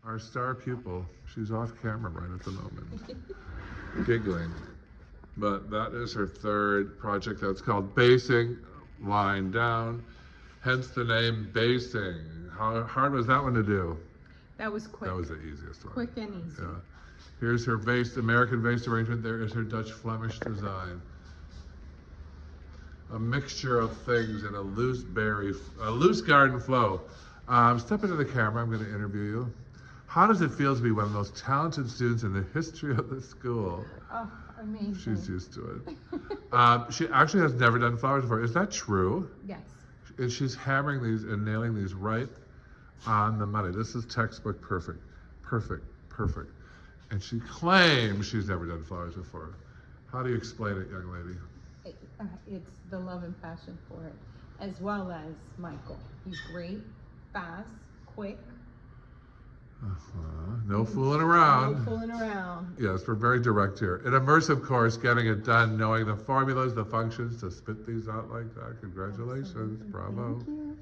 Our star pupil. She's off camera right at the moment, giggling. But that is her third project. That's called Basing, Line Down. Hence the name Basing. How hard was that one to do? That was quick. That was the easiest one. Quick and easy. Yeah. Here's her vase, American vase arrangement. There is her Dutch Flemish design. A mixture of things in a loose garden flow. Step into the camera. I'm going to interview you. How does it feel to be one of the most talented students in the history of the school? Oh, amazing. She's used to it. She actually has never done flowers before. Is that true? Yes. And she's hammering these and nailing these right on the money. This is textbook perfect. Perfect. Perfect. And she claims she's never done flowers before. How do you explain it, young lady? It's the love and passion for it, as well as Michael. He's great, fast, quick. No fooling around. No fooling around. Yes, we're very direct here. An immersive course, getting it done, knowing the formulas, the functions to spit these out like that. Congratulations. Absolutely. Bravo. Thank you.